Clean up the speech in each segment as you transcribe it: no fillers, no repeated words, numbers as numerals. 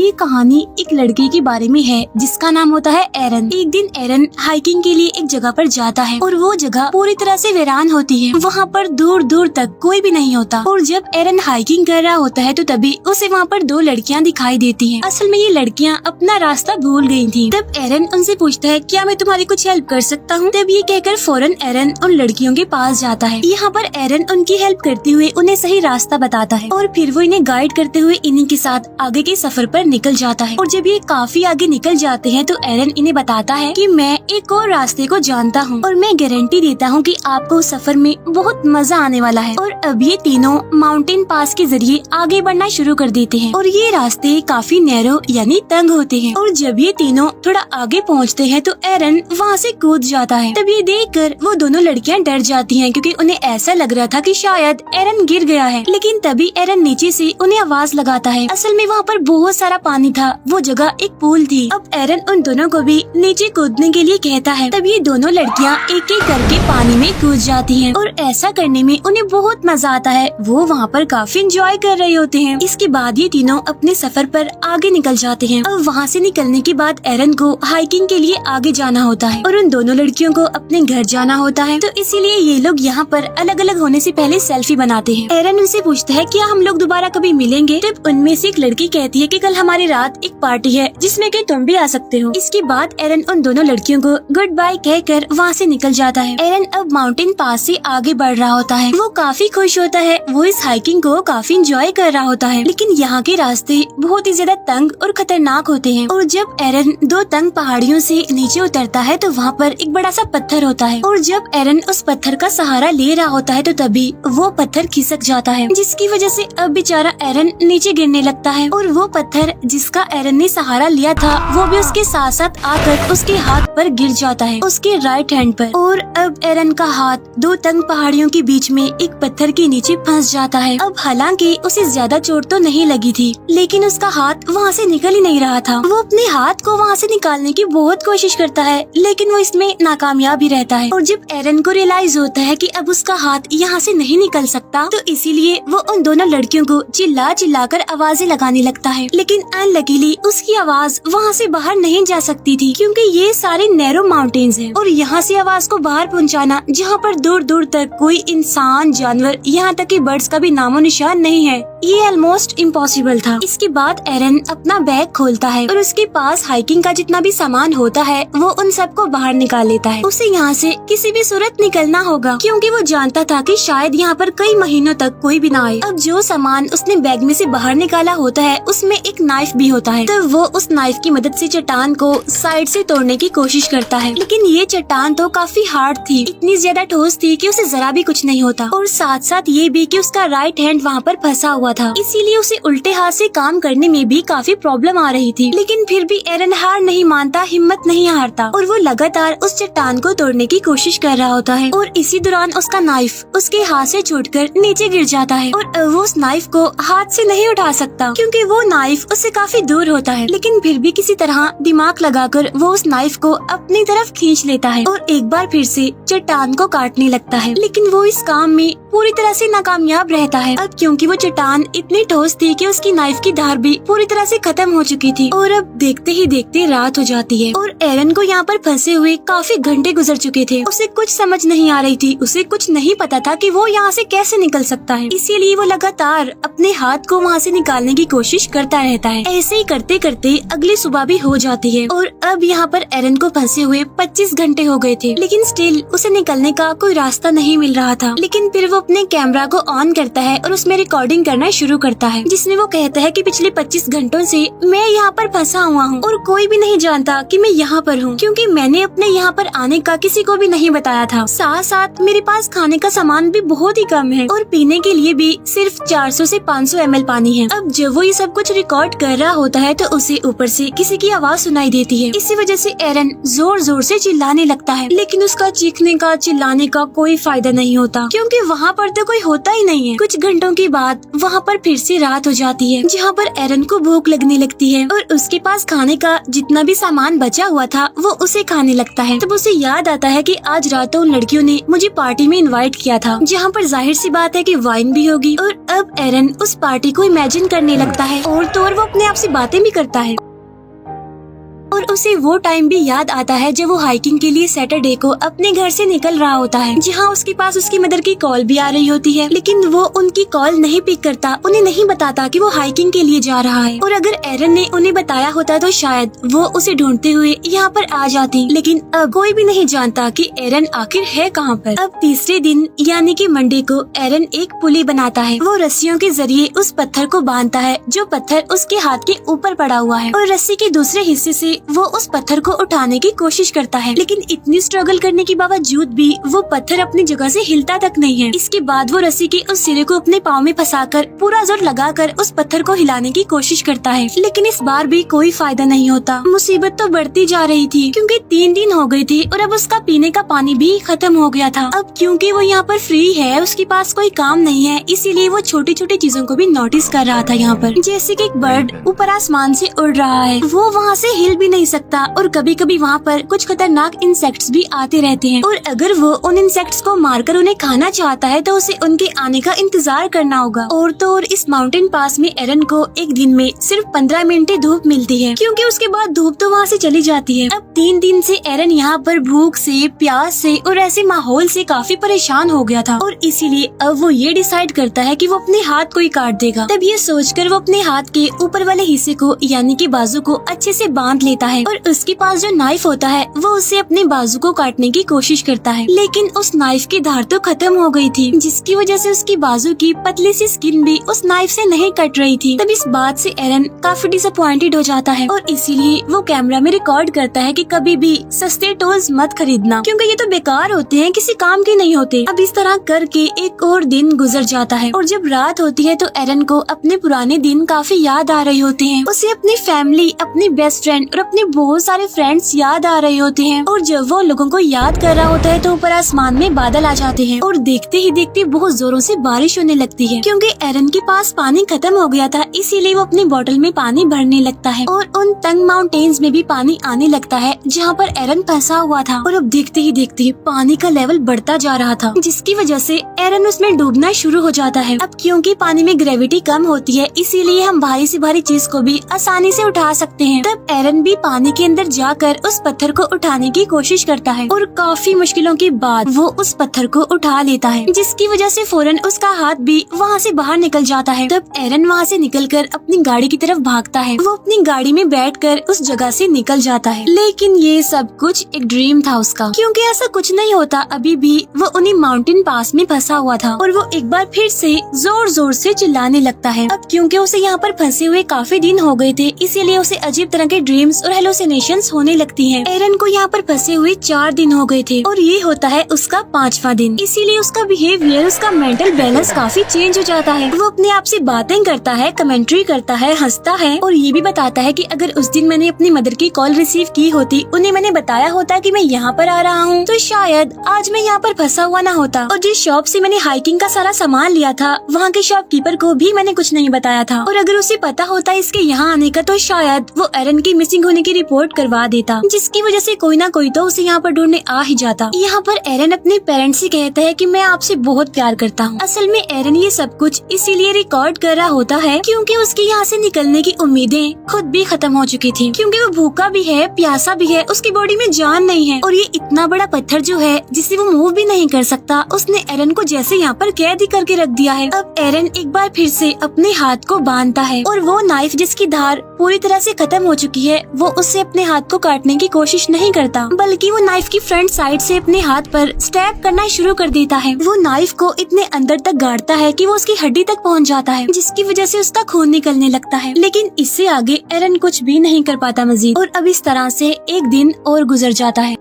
ये कहानी एक लड़के के बारे में है जिसका नाम होता है एरन। एक दिन एरन हाइकिंग के लिए एक जगह पर जाता है और वो जगह पूरी तरह से वीरान होती है। वहाँ पर दूर दूर तक कोई भी नहीं होता और जब एरन हाइकिंग कर रहा होता है तो तभी उसे वहाँ पर दो लड़कियाँ दिखाई देती हैं। असल में ये लड़कियाँ अपना रास्ता भूल गई थी। तब एरन उनसे पूछता है क्या मैं तुम्हारी कुछ हेल्प कर सकता हूँ। तब ये कहकर फौरन एरन उन लड़कियों के पास जाता है। यहाँ पर एरन उनकी हेल्प करते हुए उन्हें सही रास्ता बताता है और फिर वो इन्हें गाइड करते हुए इन्हीं के साथ आगे के सफर पर निकल जाता है। और जब ये काफी आगे निकल जाते हैं तो एरन इन्हें बताता है कि मैं एक और रास्ते को जानता हूँ और मैं गारंटी देता हूँ कि आपको सफर में बहुत मजा आने वाला है। और अब ये तीनों माउंटेन पास के जरिए आगे बढ़ना शुरू कर देते हैं और ये रास्ते काफी नैरो यानी तंग होते हैं। और जब ये तीनों थोड़ा आगे पहुँचते हैं तो एरन वहाँ से कूद जाता है। तब ये देखकर वो दोनों लड़कियाँ डर जाती हैं क्योंकि उन्हें ऐसा लग रहा था कि शायद एरन गिर गया है। लेकिन तभी एरन नीचे से उन्हें आवाज लगाता है। असल में वहाँ पर बहुत सारा पानी था, वो जगह एक पूल थी। अब एरन उन दोनों को भी नीचे कूदने के लिए कहता है। तब ये दोनों लड़कियाँ एक एक करके पानी में कूद जाती हैं और ऐसा करने में उन्हें बहुत मजा आता है। वो वहाँ पर काफी एंजॉय कर रहे होते हैं। इसके बाद ये तीनों अपने सफर पर आगे निकल जाते हैं। अब वहाँ से निकलने के बाद एरन को हाइकिंग के लिए आगे जाना होता है और उन दोनों लड़कियों को अपने घर जाना होता है। तो इसीलिए ये लोग यहाँ पर अलग अलग होने से पहले सेल्फी बनाते हैं। एरन उनसे पूछता है क्या हम लोग दोबारा कभी मिलेंगे। तब उनमें से एक लड़की कहती है कि कल हमारी रात एक पार्टी है जिसमें कि तुम भी आ सकते हो। इसके बाद एरन उन दोनों लड़कियों को गुड बाय कहकर वहाँ से निकल जाता है। एरन अब माउंटेन पास से आगे बढ़ रहा होता है। वो काफी खुश होता है, वो इस हाइकिंग को काफी एंजॉय कर रहा होता है। लेकिन यहाँ के रास्ते बहुत ही ज्यादा तंग और खतरनाक होते हैं। और जब एरन दो तंग पहाड़ियों से नीचे उतरता है तो वहाँ पर एक बड़ा सा पत्थर होता है और जब एरन उस पत्थर का सहारा ले रहा होता है तो तभी वो पत्थर खिसक जाता है, जिसकी वजह से अब बेचारा एरन नीचे गिरने लगता है। और वो पत्थर जिसका एरन ने सहारा लिया था वो भी उसके साथ साथ आकर उसके हाथ पर गिर जाता है, उसके राइट हैंड पर। और अब एरन का हाथ दो तंग पहाड़ियों के बीच में एक पत्थर के नीचे फंस जाता है। अब हालांकि उसे ज्यादा चोट तो नहीं लगी थी लेकिन उसका हाथ वहाँ से निकल ही नहीं रहा था। वो अपने हाथ को वहाँ से निकालने की बहुत कोशिश करता है लेकिन वो इसमें नाकामयाब ही रहता है। और जब एरन को रियलाइज होता है कि अब उसका हाथ यहाँ से नहीं निकल सकता तो इसीलिए वो उन दोनों लड़कियों को चिल्ला चिल्ला कर आवाजें लगाने लगता है। लेकिन अनलकीली उसकी आवाज वहाँ से बाहर नहीं जा सकती थी क्योंकि ये सारे नैरो माउंटेन्स हैं और यहाँ से आवाज को बाहर पहुँचाना जहाँ पर दूर दूर तक कोई इंसान, जानवर, यहाँ तक कि बर्ड्स का भी नामो निशान नहीं है, ये ऑलमोस्ट इम्पॉसिबल था। इसके बाद एरन अपना बैग खोलता है और उसके पास हाइकिंग का जितना भी सामान होता है वो उन सबको बाहर निकाल लेता है। उसे यहाँ से किसी भी सूरत निकलना होगा क्योंकि वो जानता था कि शायद यहाँ पर कई महीनों तक कोई भी ना आए। अब जो सामान उसने बैग में से बाहर निकाला होता है उसमें एक नाइफ भी होता है। तो वो उस नाइफ की मदद से चट्टान को साइड से तोड़ने की कोशिश करता है। लेकिन ये चट्टान तो काफी हार्ड थी, इतनी ज्यादा ठोस थी कि उसे जरा भी कुछ नहीं होता। और साथ साथ ये भी कि उसका राइट हैंड वहाँ पर फंसा हुआ था, इसीलिए उसे उल्टे हाथ से काम करने में भी काफी प्रॉब्लम आ रही थी। लेकिन फिर भी एरन हार नहीं मानता, हिम्मत नहीं हारता और वो लगातार उस चट्टान को तोड़ने की कोशिश कर रहा होता है। और इसी दौरान उसका नाइफ उसके हाथ से छूटकर नीचे गिर जाता है और वो उस नाइफ को हाथ से नहीं उठा सकता क्योंकि वो नाइफ उससे काफी दूर होता है। लेकिन फिर भी किसी तरह दिमाग लगाकर वो उस नाइफ को अपनी तरफ खींच लेता है और एक बार फिर से चट्टान को काटने लगता है। लेकिन वो इस काम में पूरी तरह से नाकामयाब रहता है। अब क्योंकि वो चट्टान इतनी ठोस थी कि उसकी नाइफ की धार भी पूरी तरह से खत्म हो चुकी थी। और अब देखते ही देखते रात हो जाती है और एरन को यहाँ पर फंसे हुए काफी घंटे गुजर चुके थे। उसे कुछ समझ नहीं आ रही थी, उसे कुछ नहीं पता था कि वो यहाँ से कैसे निकल सकता है। इसीलिए वो लगातार अपने हाथ को वहाँ से निकालने की कोशिश करता रहता है। ऐसे ही करते करते अगली सुबह भी हो जाती है और अब यहाँ पर एरन को फंसे हुए 25 घंटे हो गए थे लेकिन स्टिल उसे निकलने का कोई रास्ता नहीं मिल रहा था। लेकिन फिर वो अपने कैमरा को ऑन करता है और उसमें रिकॉर्डिंग करना शुरू करता है जिसमें वो कहता है कि पिछले 25 घंटों से मैं यहाँ पर फंसा हुआ हूँ और कोई भी नहीं जानता कि मैं यहाँ पर हूँ क्योंकि मैंने अपने यहाँ पर आने का किसी को भी नहीं बताया था। साथ साथ मेरे पास खाने का सामान भी बहुत ही कम है और पीने के लिए भी सिर्फ 400 से 500 ml पानी है। अब जब वो ये सब कुछ रिकॉर्ड कर रहा होता है तो उसे ऊपर से किसी की आवाज सुनाई देती है इसी वजह से एरन जोर जोर से चिल्लाने लगता है, लेकिन उसका चीखने का चिल्लाने का कोई फायदा नहीं होता, क्योंकि वहाँ पर तो कोई होता ही नहीं है। कुछ घंटों के बाद वहाँ पर फिर से रात हो जाती है, जहाँ पर एरन को भूख लगने लगती है और उसके पास खाने का जितना भी सामान बचा हुआ था वो उसे खाने लगता है। तब उसे याद आता है कि आज रात उन लड़कियों ने मुझे पार्टी में इनवाइट किया था, जहाँ पर जाहिर सी बात है कि वाइन भी होगी। और अब एरन उस पार्टी को इमेजिन करने लगता है और तो और वो अपने आप से बातें भी करता है। और उसे वो टाइम भी याद आता है जब वो हाइकिंग के लिए सैटरडे को अपने घर से निकल रहा होता है, जहाँ उसके पास उसकी मदर की कॉल भी आ रही होती है, लेकिन वो उनकी कॉल नहीं पिक करता, उन्हें नहीं बताता कि वो हाइकिंग के लिए जा रहा है। और अगर एरन ने उन्हें बताया होता तो शायद वो उसे ढूंढते हुए यहाँ पर आ जाती, लेकिन अब कोई भी नहीं जानता कि एरन आखिर है कहाँ पर। अब तीसरे दिन यानी कि मंडे को एरन एक पुली बनाता है। वो रस्सियों के जरिए उस पत्थर को बांधता है जो पत्थर उसके हाथ के ऊपर पड़ा हुआ है, और रस्सी के दूसरे हिस्से से वो उस पत्थर को उठाने की कोशिश करता है, लेकिन इतनी स्ट्रगल करने के बावजूद भी वो पत्थर अपनी जगह से हिलता तक नहीं है। इसके बाद वो रस्सी के उस सिरे को अपने पाँव में फंसाकर पूरा जोर लगाकर उस पत्थर को हिलाने की कोशिश करता है, लेकिन इस बार भी कोई फायदा नहीं होता। मुसीबत तो बढ़ती जा रही थी, क्योंकि 3 दिन हो गए थे और अब उसका पीने का पानी भी खत्म हो गया था। अब क्योंकि वो यहाँ पर फ्री है, उसके पास कोई काम नहीं है, इसीलिए वो छोटी छोटी चीजों को भी नोटिस कर रहा था यहाँ पर, जैसे कि एक बर्ड ऊपर आसमान से उड़ रहा है, वो वहाँ से हिल भी नहीं सकता, और कभी कभी वहाँ पर कुछ खतरनाक इंसेक्ट्स भी आते रहते हैं, और अगर वो उन इंसेक्ट्स को मारकर उन्हें खाना चाहता है तो उसे उनके आने का इंतजार करना होगा। और तो और इस माउंटेन पास में एरन को एक दिन में सिर्फ 15 मिनट धूप मिलती है, क्योंकि उसके बाद धूप तो वहाँ से चली जाती है। अब 3 दिन से एरन यहाँ पर भूख से, प्यास से और ऐसे माहौल से काफी परेशान हो गया था, और इसीलिए अब वो ये डिसाइड करता है कि वो अपने हाथ को ही काट देगा। तब ये सोचकर वो अपने हाथ के ऊपर वाले हिस्से को यानी कि बाजू को अच्छे से बांध लेता है, और उसके पास जो नाइफ होता है वो उससे अपने बाजू को काटने की कोशिश करता है, लेकिन उस नाइफ की धार तो खत्म हो गई थी, जिसकी वजह से उसकी बाजू की पतली सी स्किन भी उस नाइफ से नहीं कट रही थी। तब इस बात से एरन काफी डिसअपॉइंटेड हो जाता है, और इसीलिए वो कैमरा में रिकॉर्ड करता है कि कभी भी सस्ते टूल्स मत खरीदना, क्योंकि ये तो बेकार होते हैं, किसी काम के नहीं होते। अब इस तरह करके एक और दिन गुजर जाता है, और जब रात होती है तो एरन को अपने पुराने दिन काफी याद आ रहे होते हैं। उसे अपनी फैमिली, अपनी बेस्ट फ्रेंड और अपने बहुत सारे फ्रेंड्स याद आ रहे होते हैं, और जब वो लोगों को याद कर रहा होता है तो ऊपर आसमान में बादल आ जाते हैं, और देखते ही देखते बहुत जोरों से बारिश होने लगती है। क्योंकि एरन के पास पानी खत्म हो गया था, इसीलिए वो अपनी बोतल में पानी भरने लगता है, और उन तंग माउंटेन्स में भी पानी आने लगता है जहाँ पर एरन फंसा हुआ था। और अब देखते ही देखते पानी का लेवल बढ़ता जा रहा था, जिसकी वजह से एरन उसमें डूबना शुरू हो जाता है। अब क्योंकि पानी में ग्रेविटी कम होती है, इसीलिए हम भारी से भारी चीज को भी आसानी से उठा सकते हैं। तब एरन भी पानी के अंदर जाकर उस पत्थर को उठाने की कोशिश करता है, और काफी मुश्किलों के बाद वो उस पत्थर को उठा लेता है, जिसकी वजह से फौरन उसका हाथ भी वहाँ से बाहर निकल जाता है। तब एरन वहाँ से निकलकर अपनी गाड़ी की तरफ भागता है। वो अपनी गाड़ी में बैठकर उस जगह से निकल जाता है, लेकिन ये सब कुछ एक ड्रीम था उसका, क्योंकि ऐसा कुछ नहीं होता। अभी भी वो उन्हीं माउंटेन पास में फंसा हुआ था, और वो एक बार फिर से जोर जोर से चिल्लाने लगता है। अब क्योंकि उसे यहाँ पर फंसे हुए काफी दिन हो गए थे, इसीलिए उसे अजीब तरह के ड्रीम्स और हेलुसिनेशंस होने लगती हैं। एरन को यहाँ पर फंसे हुए 4 दिन हो गए थे, और ये होता है उसका 5वां दिन, इसीलिए उसका बिहेवियर, उसका मेंटल बैलेंस काफी चेंज हो जाता है। वो अपने आप से बातें करता है, कमेंट्री करता है, हंसता है, और ये भी बताता है कि अगर उस दिन मैंने अपनी मदर की कॉल रिसीव की होती, उन्हें मैंने बताया होता कि मैं यहाँ पर आ रहा हूँ, तो शायद आज मैं यहाँ पर फंसा हुआ न होता। और जिस शॉप से मैंने हाइकिंग का सारा सामान लिया था, वहाँ के शॉपकीपर को भी मैंने कुछ नहीं बताया था, और अगर उसे पता होता इसके यहाँ आने का, तो शायद वो एरन की मिसिंग होने की रिपोर्ट करवा देता, जिसकी वजह से कोई ना कोई तो उसे यहाँ पर ढूंढने आ ही जाता। यहाँ पर एरन अपने पेरेंट्स से कहता है कि मैं आपसे बहुत प्यार करता हूँ। असल में एरन ये सब कुछ इसीलिए रिकॉर्ड कर रहा होता है क्योंकि उसके यहाँ से निकलने की उम्मीदें खुद भी खत्म हो चुकी थी, क्योंकि वो भूखा भी है, प्यासा भी है, उसकी बॉडी में जान नहीं है, और ये इतना बड़ा पत्थर जो है जिसे वो मूव भी नहीं कर सकता, उसने एरन को जैसे यहाँ पर कैद ही करके रख दिया है। अब एरन एक बार फिर से अपने हाथ को बांधता है, और वो नाइफ जिसकी धार पूरी तरह से खत्म हो चुकी है, वो उससे अपने हाथ को काटने की कोशिश नहीं करता, बल्कि वो नाइफ की फ्रंट साइड से अपने हाथ पर स्टैब करना शुरू कर देता है। वो नाइफ को इतने अंदर तक गाड़ता है कि वो उसकी हड्डी तक पहुंच जाता है, जिसकी वजह से उसका खून निकलने लगता है। लेकिन इससे आगे एरन कुछ भी नहीं कर पाता मजीद, और अब इस तरह से एक दिन और गुजर जाता है।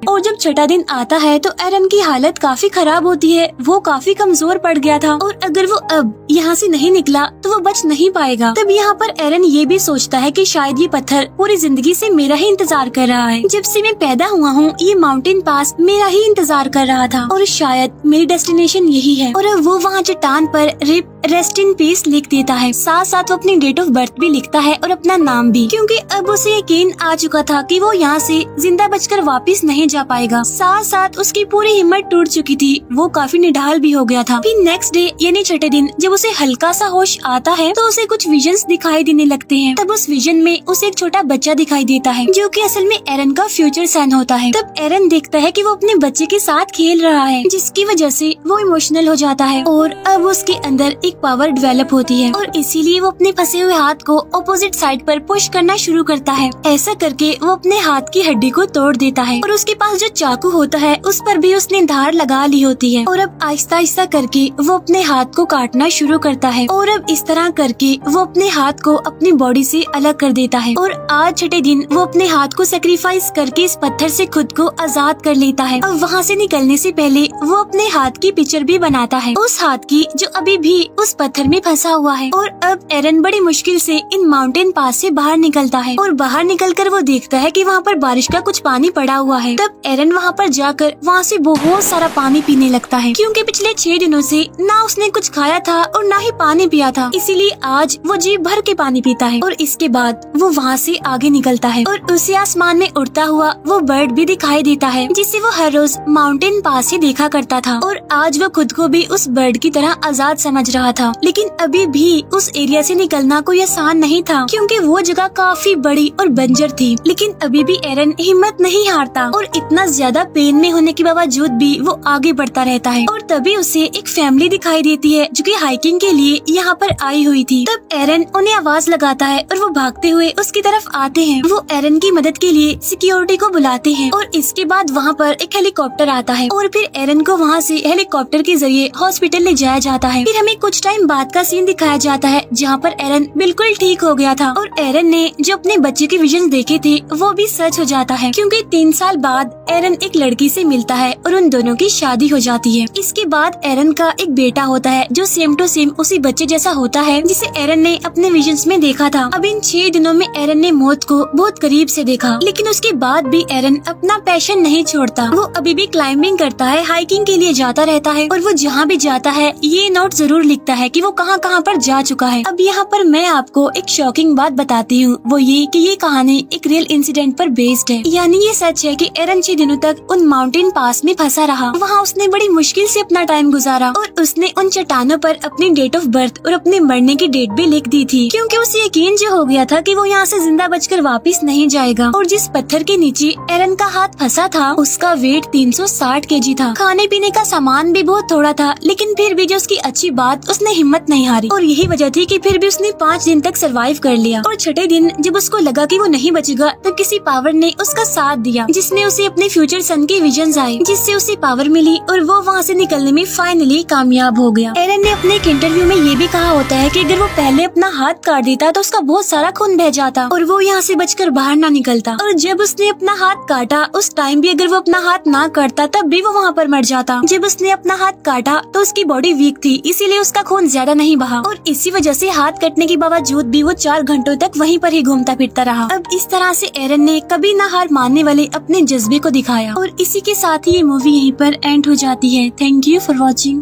और जब छठा दिन आता है तो एरन की हालत काफी खराब होती है। वो काफी कमजोर पड़ गया था और अगर वो अब यहाँ से नहीं निकला तो वो बच नहीं पाएगा। तब यहाँ पर एरन ये भी सोचता है कि शायद ये पत्थर पूरी जिंदगी से मेरा ही इंतजार कर रहा है। जब से मैं पैदा हुआ हूँ ये माउंटेन पास मेरा ही इंतजार कर रहा था और शायद मेरी डेस्टिनेशन यही है। और अब वो वहाँ चट्टान पर रिप रेस्ट इन पीस लिख देता है। साथ साथ वो अपनी डेट ऑफ बर्थ भी लिखता है और अपना नाम भी, क्योंकि अब उसे यकीन आ चुका था कि वो यहाँ से जिंदा बचकर वापस नहीं जा पाएगा। साथ साथ उसकी पूरी हिम्मत टूट चुकी थी। वो काफी निढाल भी हो गया था। फिर नेक्स्ट डे यानी छठे दिन जब उसे हल्का सा होश आता है तो उसे कुछ विजन्स दिखाई देने लगते हैं। तब उस विजन में उसे एक छोटा बच्चा दिखाई देता है जो कि असल में एरन का फ्यूचर सन होता है। तब एरन देखता है कि वो अपने बच्चे के साथ खेल रहा है, जिसकी वजह से वो इमोशनल हो जाता है और अब उसके अंदर एक पावर डेवलप होती है और इसीलिए वो अपने फंसे हुए हाथ को ऑपोजिट साइड पर पुश करना शुरू करता है। ऐसा करके वो अपने हाथ की हड्डी को तोड़ देता है और उसके पास जो चाकू होता है उस पर भी उसने धार लगा ली होती है और अब आहिस्ता आहिस्ता करके वो अपने हाथ को काटना शुरू करता है और अब इस तरह करके वो अपने हाथ को अपनी बॉडी से अलग कर देता है। और आज छठे दिन वो अपने हाथ को सेक्रीफाइस करके इस पत्थर से खुद को आजाद कर लेता है। अब वहाँ से निकलने से पहले वो अपने हाथ की पिक्चर भी बनाता है, उस हाथ की जो अभी भी उस पत्थर में फंसा हुआ है। और अब एरन बड़ी मुश्किल से इन माउंटेन पास से बाहर निकलता है और बाहर निकलकर वो देखता है कि वहाँ पर बारिश का कुछ पानी पड़ा हुआ है। तब एरन वहाँ पर जाकर वहाँ से बहुत सारा पानी पीने लगता है, क्योंकि पिछले 6 दिनों से ना उसने कुछ खाया था और ना ही पानी पिया था, इसीलिए आज वो जी भर के पानी पीता है। और इसके बाद वो वहाँ से आगे निकलता है और उसे आसमान में उड़ता हुआ वो बर्ड भी दिखाई देता है, जिसे वो हर रोज माउंटेन पास ही देखा करता था। और आज वो खुद को भी उस बर्ड की तरह आजाद समझ रहा था, लेकिन अभी भी उस एरिया से निकलना कोई आसान नहीं था, क्योंकि वो जगह काफी बड़ी और बंजर थी। लेकिन अभी भी एरन हिम्मत नहीं हारता और इतना ज्यादा पेन में होने के बावजूद भी वो आगे बढ़ता रहता है। और तभी उसे एक फैमिली दिखाई देती है जो कि हाइकिंग के लिए यहाँ पर आई हुई थी। तब एरन उन्हें आवाज लगाता है और वो भागते हुए उसकी तरफ आते हैं। वो एरन की मदद के लिए सिक्योरिटी को बुलाते हैं और इसके बाद वहाँ पर एक हेलीकॉप्टर आता है और फिर एरन को वहाँ से हेलीकॉप्टर के जरिए हॉस्पिटल ले जाया जाता है। फिर हमें कुछ टाइम बाद का सीन दिखाया जाता है जहाँ पर एरन बिल्कुल ठीक हो गया था और एरन ने जो अपने बच्चे के विजन देखे थे वो भी सच हो जाता है, क्योंकि 3 साल बाद एरन एक लड़की से मिलता है और उन दोनों की शादी हो जाती है। इसके बाद एरन का एक बेटा होता है जो सेम टू सेम उसी बच्चे जैसा होता है जिसे एरन ने अपने विजन्स में देखा था। अब इन 6 दिनों में एरन ने मौत को बहुत करीब से देखा, लेकिन उसके बाद भी एरन अपना पैशन नहीं छोड़ता। वो अभी भी क्लाइंबिंग करता है, हाइकिंग के लिए जाता रहता है और वो जहाँ भी जाता है ये नोट जरूर लिखता है कि वो कहाँ कहाँ पर जा चुका है। अब यहाँ पर मैं आपको एक शॉकिंग बात बताती हूँ, वो ये कि ये कहानी एक रियल इंसिडेंट पर बेस्ड है। यानी ये सच है कि एरन 6 दिनों तक उन माउंटेन पास में फंसा रहा। वहाँ उसने बड़ी मुश्किल से अपना टाइम गुजारा और उसने उन चट्टानों पर अपनी डेट ऑफ बर्थ और अपने मरने की डेट भी लिख दी थी, क्योंकि उसे यकीन जो हो गया था कि वो यहाँ से जिंदा बचकर वापस नहीं जाएगा। और जिस पत्थर के नीचे एरन का हाथ फंसा था उसका वेट 360 केजी था। खाने पीने का सामान भी बहुत थोड़ा था, लेकिन फिर भी जो उसकी अच्छी बात उसने हिम्मत नहीं हारी और यही वजह थी कि फिर भी उसने 5 दिन तक सरवाइव कर लिया। और छठे दिन जब उसको लगा कि वो नहीं बचेगा तब किसी पावर ने उसका साथ दिया, जिसमें उसे अपने फ्यूचर सन के विजन्स आए, जिससे उसे पावर मिली और वो वहाँ से निकलने में फाइनली कामयाब हो गया। एरन ने अपने एक इंटरव्यू में ये भी कहा होता है कि अगर वो पहले अपना हाथ काट देता तो उसका बहुत सारा खून बह जाता और वो यहाँ से बचकर बाहर ना निकलता। और जब उसने अपना हाथ काटा उस टाइम भी अगर वो अपना हाथ ना काटता तब भी वो वहाँ पर मर जाता। जब उसने अपना हाथ काटा तो उसकी बॉडी वीक थी, इसीलिए उसका खून ज्यादा नहीं बहा और इसी वजह से हाथ कटने के बावजूद भी वो 4 घंटों तक वहीं पर ही घूमता फिरता रहा। अब इस तरह से एरन ने कभी ना हार मानने वाले अपने जज्बे को दिखाया और इसी के साथ ही ये मूवी यहीं पर एंड हो जाती है। Thank you for watching.